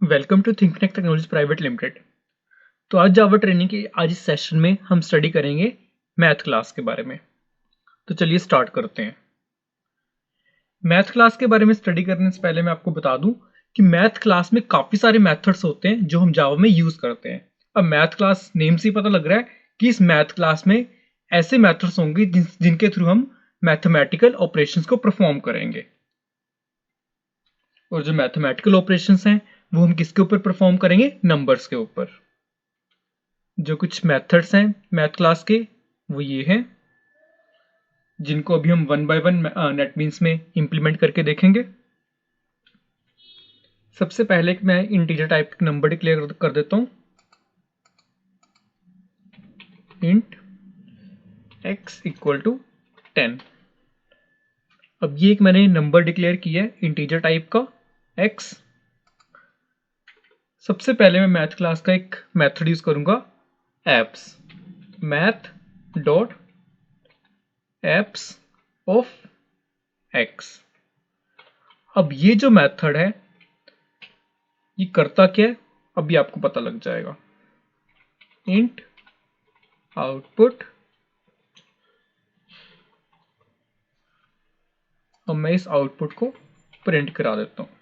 Welcome to ThinkNEXT technologies private limited. तो आज जावा training के आज इस सेशन में हम स्टडी करेंगे मैथ क्लास के बारे में। तो चलिए स्टार्ट करते हैं। मैथ क्लास के बारे में स्टडी करने से पहले मैं आपको बता दूं कि मैथ क्लास में काफ़ी सारे मैथड्स होते हैं जो हम जावा में यूज़ करते हैं। अब मैथ क्लास नेम से ही पता लग रहा है कि इस मैथ क्लास में ऐसे मैथड्स होंगे जिनके थ्रू हम मैथमेटिकल ऑपरेशंस को परफॉर्म करेंगे। और जो मैथमेटिकल ऑपरेशंस हैं वो हम किसके ऊपर परफॉर्म करेंगे? नंबर्स के ऊपर। जो कुछ मेथड्स हैं मैथ क्लास के वो ये हैं, जिनको अभी हम वन बाय वन नेटबीन्स में इंप्लीमेंट करके देखेंगे। सबसे पहले मैं इंटीजर टाइप का नंबर डिक्लेयर कर देता हूं, इंट x इक्वल टू 10। अब ये एक मैंने नंबर डिक्लेयर किया है इंटीजर टाइप का x। सबसे पहले मैं मैथ क्लास का एक मेथड यूज करूंगा, apps, math dot apps of x। अब ये जो मेथड है ये करता क्या है अभी आपको पता लग जाएगा। इंट आउटपुट, अब मैं इस आउटपुट को प्रिंट करा देता हूं।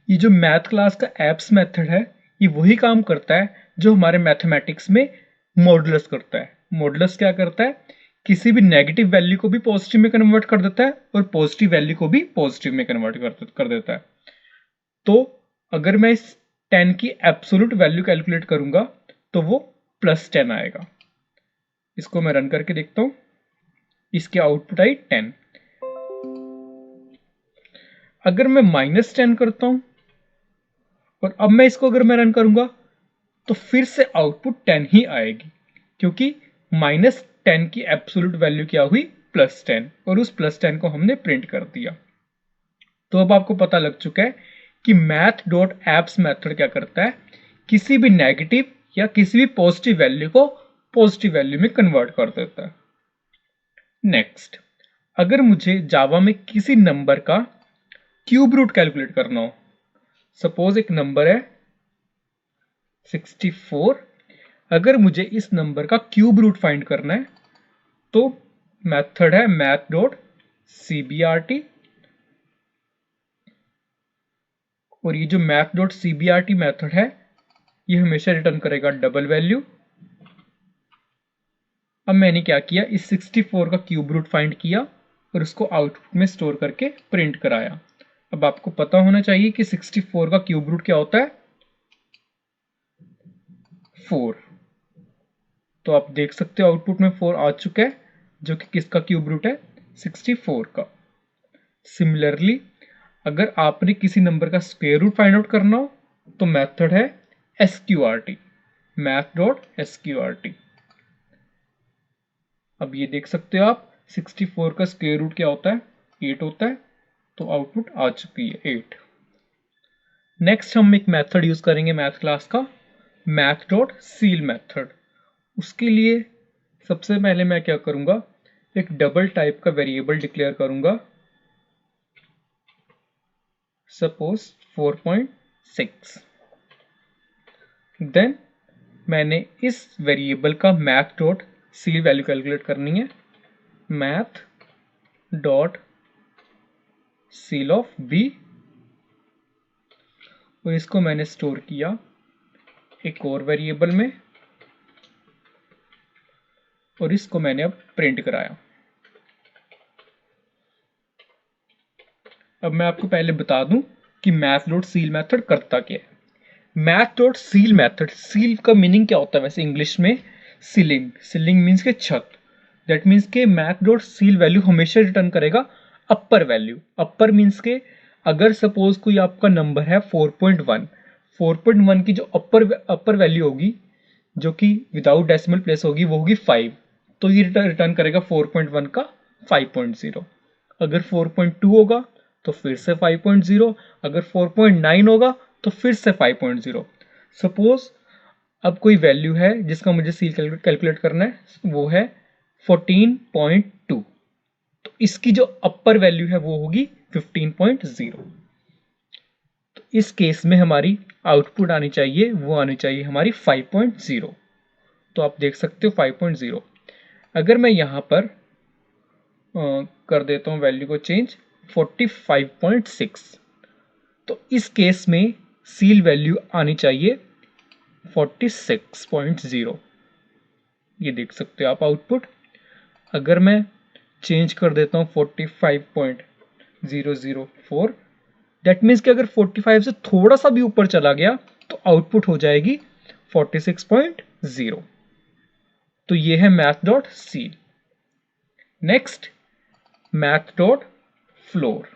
ये जो मैथ क्लास का एप्स मेथड है ये वही काम करता है जो हमारे मैथमेटिक्स में मॉडुलस करता है। मॉडुलस क्या करता है? किसी भी नेगेटिव वैल्यू को भी पॉजिटिव में कन्वर्ट कर देता है और पॉजिटिव वैल्यू को भी पॉजिटिव में कन्वर्ट कर देता है। तो अगर मैं इस 10 की एब्सोल्यूट वैल्यू कैलकुलेट करूंगा तो वो +10 आएगा। इसको मैं रन करके देखता हूं, इसकी आउटपुट आई 10। अगर मैं -10 करता हूं और अब मैं इसको अगर मैं रन करूंगा तो फिर से आउटपुट 10 ही आएगी, क्योंकि -10 की एब्सोल्यूट वैल्यू क्या हुई? +10, और उस +10 को हमने प्रिंट कर दिया। तो अब आपको पता लग चुका है कि मैथ डॉट एप्स मेथड क्या करता है, किसी भी नेगेटिव या किसी भी पॉजिटिव वैल्यू को पॉजिटिव वैल्यू में कन्वर्ट कर देता है। नेक्स्ट, अगर मुझे जावा में किसी नंबर का क्यूब रूट कैलकुलेट करना हो, सपोज एक नंबर है 64, अगर मुझे इस नंबर का क्यूब रूट फाइंड करना है तो मेथड है मैथ डॉट cbrt, और ये जो मैथ डॉट cbrt मेथड है ये हमेशा रिटर्न करेगा डबल वैल्यू। अब मैंने क्या किया, इस 64 का क्यूब रूट फाइंड किया और उसको आउटपुट में स्टोर करके प्रिंट कराया। अब आपको पता होना चाहिए कि 64 का क्यूब रूट क्या होता है? 4। तो आप देख सकते हो आउटपुट में 4 आ चुका है, जो कि किसका क्यूब रूट है? 64 का। सिमिलरली अगर आपने किसी नंबर का स्क्वायर रूट फाइंड आउट करना हो तो मेथड है sqrt, मैथ डॉट sqrt। अब ये देख सकते हो आप 64 का स्क्वायर रूट क्या होता है? 8 होता है, तो आउटपुट आ चुकी है 8। नेक्स्ट हम एक मेथड यूज करेंगे मैथ क्लास का, मैथ डॉट सील मेथड। उसके लिए सबसे पहले मैं क्या करूंगा, एक डबल टाइप का वेरिएबल डिक्लेयर करूंगा, सपोज 4.6। देन मैंने इस वेरिएबल का math dot ceil value calculate करनी है, math dot ceil of b, और इसको मैंने स्टोर किया एक और वेरिएबल में और इसको मैंने अब प्रिंट कराया। अब मैं आपको पहले बता दूं कि मैथ डॉट सील मेथड करता क्या है। Math dot ceil method, seal का मीनिंग क्या होता है वैसे इंग्लिश में? सीलिंग। सीलिंग मीन्स के छत। दैट मीन्स के मैथ डॉट सील वैल्यू हमेशा रिटर्न करेगा अपर वैल्यू। अपर मीन्स के अगर सपोज कोई आपका नंबर है 4.1, 4.1 की जो अपर वैल्यू होगी जो कि विदाउट डेसिमल प्लेस होगी वो होगी 5, तो ये रिटर्न करेगा 4.1 का 5.0। अगर 4.2 होगा तो फिर से 5.0, अगर 4.9 होगा तो फिर से 5.0। सपोज अब कोई वैल्यू है जिसका मुझे सील कैलकुलेट करना है, वो है 14.2, तो इसकी जो अपर वैल्यू है वो होगी 15.0। तो इस केस में हमारी आउटपुट आनी चाहिए, वो आनी चाहिए हमारी 5.0। तो आप देख सकते हो 5.0। अगर मैं यहाँ पर कर देता हूँ वैल्यू को चेंज 45.6, तो इस केस में सील वैल्यू आनी चाहिए 46.0। ये देख सकते हो आप आउटपुट। अगर मैं चेंज कर देता हूँ 45.004, दैट मीन्स कि अगर 45 से थोड़ा सा भी ऊपर चला गया तो आउटपुट हो जाएगी 46.0। तो ये है math dot seal. Next math dot floor.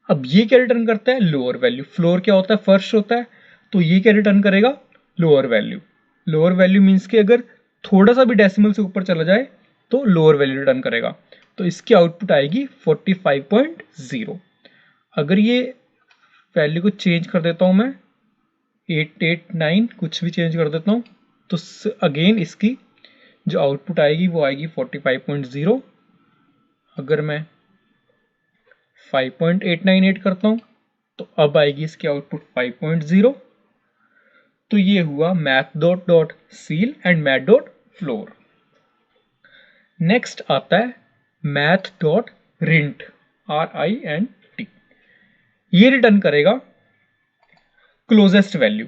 अब ये क्या रिटर्न करता है? Lower value. फ्लोर क्या होता है? फर्श होता है। तो ये क्या रिटर्न करेगा? Lower value. Lower value means कि अगर थोड़ा सा भी डेसिमल से ऊपर चला जाए तो लोअर वैल्यू रिटर्न करेगा। तो इसकी आउटपुट आएगी 45.0। अगर ये वैल्यू को चेंज कर देता हूं मैं 889 कुछ भी चेंज कर देता हूं, तो अगेन इसकी जो आउटपुट आएगी वो आएगी 45.0। अगर मैं 5.898 करता हूं तो अब आएगी इसकी आउटपुट 5.0। तो ये हुआ math dot dot seal and math dot floor. Next आता है मैथ डॉट रिंट, RINT। ये रिटर्न करेगा क्लोजेस्ट वैल्यू।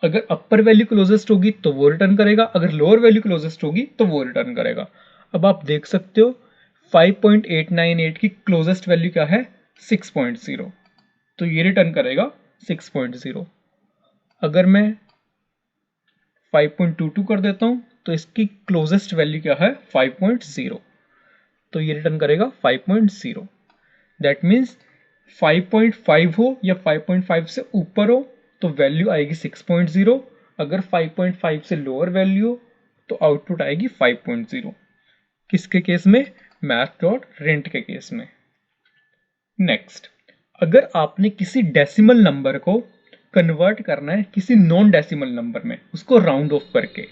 अगर अपर वैल्यू क्लोजेस्ट होगी तो वो रिटर्न करेगा, अगर लोअर वैल्यू क्लोजेस्ट होगी तो वो रिटर्न करेगा। अब आप देख सकते हो 5.898 की क्लोजेस्ट वैल्यू क्या है? 6.0। तो ये रिटर्न करेगा 6.0। अगर मैं 5.22 कर देता हूं तो इसकी क्लोजेस्ट वैल्यू क्या है? 5.0। तो ये रिटर्न करेगा 5.0। दैट मीन्स 5.5 हो या 5.5 से ऊपर हो तो वैल्यू आएगी 6.0। अगर 5.5 से लोअर वैल्यू हो तो आउटपुट आएगी 5.0। किसके केस में? मैथ डॉट रेंट के केस में। नेक्स्ट, अगर आपने किसी डेसिमल नंबर को कन्वर्ट करना है किसी नॉन डेसिमल नंबर में, उसको राउंड ऑफ करके,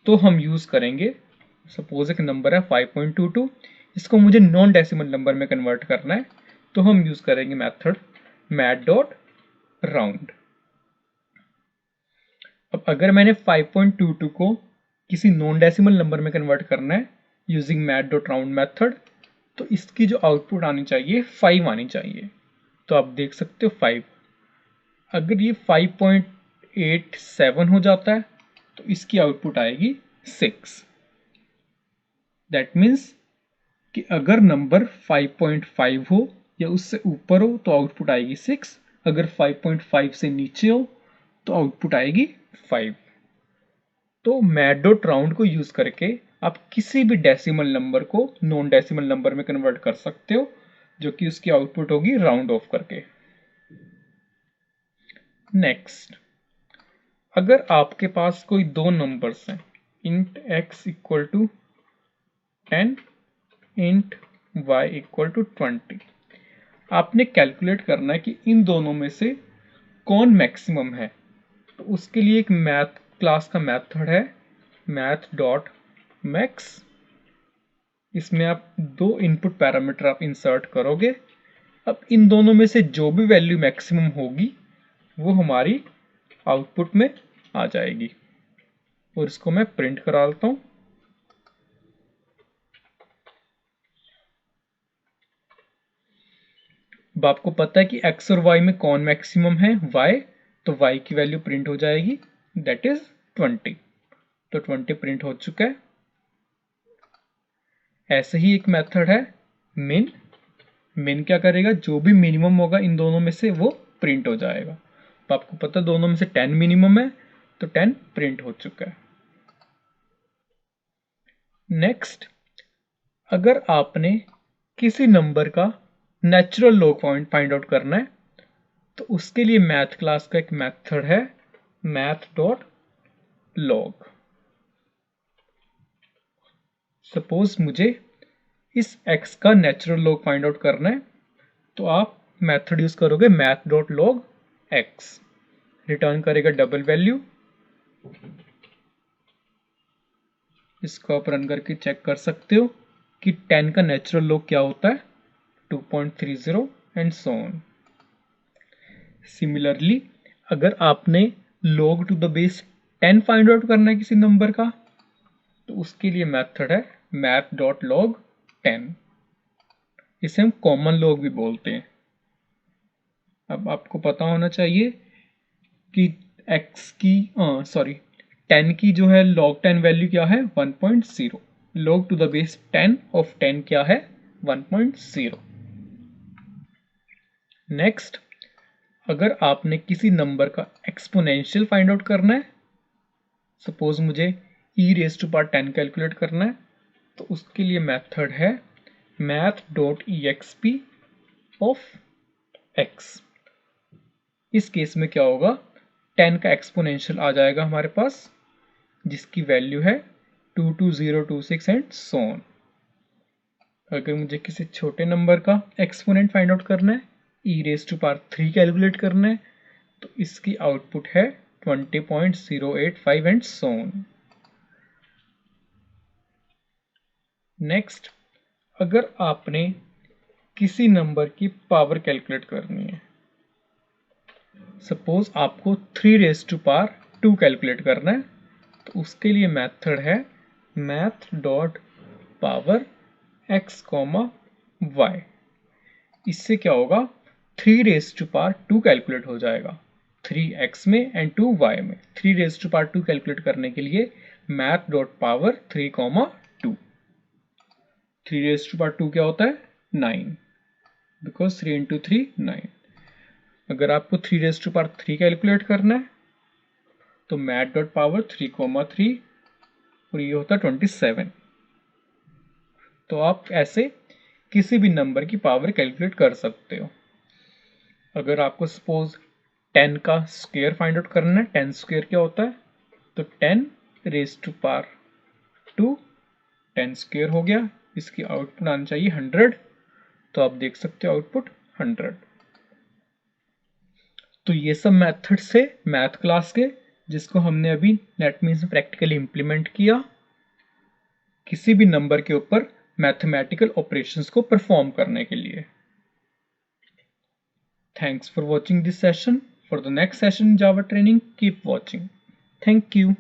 तो हम यूज करेंगे, सपोज एक नंबर है 5.22, इसको मुझे नॉन डेसिमल नंबर में कन्वर्ट करना है, तो हम यूज करेंगे मेथड मैथ डॉट राउंड। अब अगर मैंने 5.22 को किसी नॉन डेसिमल नंबर में कन्वर्ट करना है using math dot round method, तो इसकी जो आउटपुट आनी चाहिए 5 आनी चाहिए। तो आप देख सकते हो 5। अगर ये 5.87 हो जाता है तो इसकी आउटपुट आएगी 6। दैट मीन्स कि अगर नंबर 5.5 हो या उससे ऊपर हो तो आउटपुट आएगी 6, अगर 5.5 से नीचे हो तो आउटपुट आएगी 5। तो मैथ डॉट राउंड को यूज करके आप किसी भी डेसिमल नंबर को नॉन डेसिमल नंबर में कन्वर्ट कर सकते हो, जो कि उसकी आउटपुट होगी राउंड ऑफ करके। नेक्स्ट, अगर आपके पास कोई दो नंबर्स हैं, int x equal to 10, int y equal to 20, आपने कैलकुलेट करना है कि इन दोनों में से कौन मैक्सिमम है। तो उसके लिए एक मैथ क्लास का मेथड है मैथ डॉट मैक्स। इसमें आप दो इनपुट पैरामीटर आप इंसर्ट करोगे। अब इन दोनों में से जो भी वैल्यू मैक्सिमम होगी वो हमारी आउटपुट में आ जाएगी, और इसको मैं प्रिंट करा लेता हूं। अब आपको पता है कि x और y में कौन मैक्सिमम है? y। तो y की वैल्यू प्रिंट हो जाएगी, दैट इज 20। तो 20 प्रिंट हो चुका है। ऐसे ही एक मेथड है मिन। मिन क्या करेगा? जो भी मिनिमम होगा इन दोनों में से वो प्रिंट हो जाएगा। तो आपको पता है दोनों में से 10 मिनिमम है, तो 10 प्रिंट हो चुका है। नेक्स्ट, अगर आपने किसी नंबर का नेचुरल लॉग फाइंड आउट करना है तो उसके लिए मैथ क्लास का एक मेथड है मैथ डॉट लॉग। सपोज मुझे इस x का नेचुरल लॉग फाइंड आउट करना है, तो आप मेथड यूज करोगे math dot log x। Return करेगा डबल वैल्यू। इसको आप रन करके चेक कर सकते हो कि 10 का नेचुरल लॉग क्या होता है, 2.30 एंड सो ऑन। सिमिलरली अगर आपने log to the base 10 find out करना है किसी नंबर का, तो उसके लिए मेथड है math.log10। इसे हम कॉमन लॉग भी बोलते हैं। अब आपको पता होना चाहिए कि x की 10 की जो है log 10 वैल्यू क्या है, 1.0। log to the base 10 of 10 क्या है, 1.0। नेक्स्ट, अगर आपने किसी नंबर का एक्सपोनेंशियल फाइंड आउट करना है, सपोज मुझे e⁻10 कैलकुलेट करना है, तो उसके लिए मेथड है math.exp ऑफ x। इस केस में क्या होगा, 10 का एक्सपोनेंशियल आ जाएगा हमारे पास, जिसकी वैल्यू है 22026 एंड सो ऑन। अगर मुझे किसी छोटे नंबर का एक्सपोनेंट फाइंड आउट करना है, e⁻3 कैलकुलेट करना है, तो इसकी आउटपुट है 20.085 एंड सो ऑन। नेक्स्ट, अगर आपने किसी नंबर की पावर कैलकुलेट करनी है, सपोज आपको 3⁻2 कैलकुलेट करना है, तो उसके लिए मेथड है math.power x, y। इससे क्या होगा, 3⁻2 कैलकुलेट हो जाएगा 3x में एंड 2y में। 3⁻2 कैलकुलेट करने के लिए math.power 3, 2। 3⁻2 क्या होता है, 9, बिकॉज 3 into 3 9। अगर आपको 3⁻3 कैलकुलेट करना है, तो math.power 3, 3 और ये होता है 27। तो आप ऐसे किसी भी नंबर की पावर कैलकुलेट कर सकते हो। अगर आपको सपोज 10 का स्क्वायर फाइंड आउट करना है, 10 स्क्वायर क्या होता है, तो 10⁻2 10 स्क्वायर हो गया, इसकी आउटपुट आना चाहिए 100। तो आप देख सकते हो आउटपुट 100। तो ये सब मेथड्स थे मैथ क्लास के, जिसको हमने अभी नेटमीन्स में प्रैक्टिकली इंप्लीमेंट किया किसी भी नंबर के ऊपर मैथमेटिकल ऑपरेशंस को परफॉर्म करने के लिए। Thanks for watching this session. For the next session in Java training, keep watching. Thank you.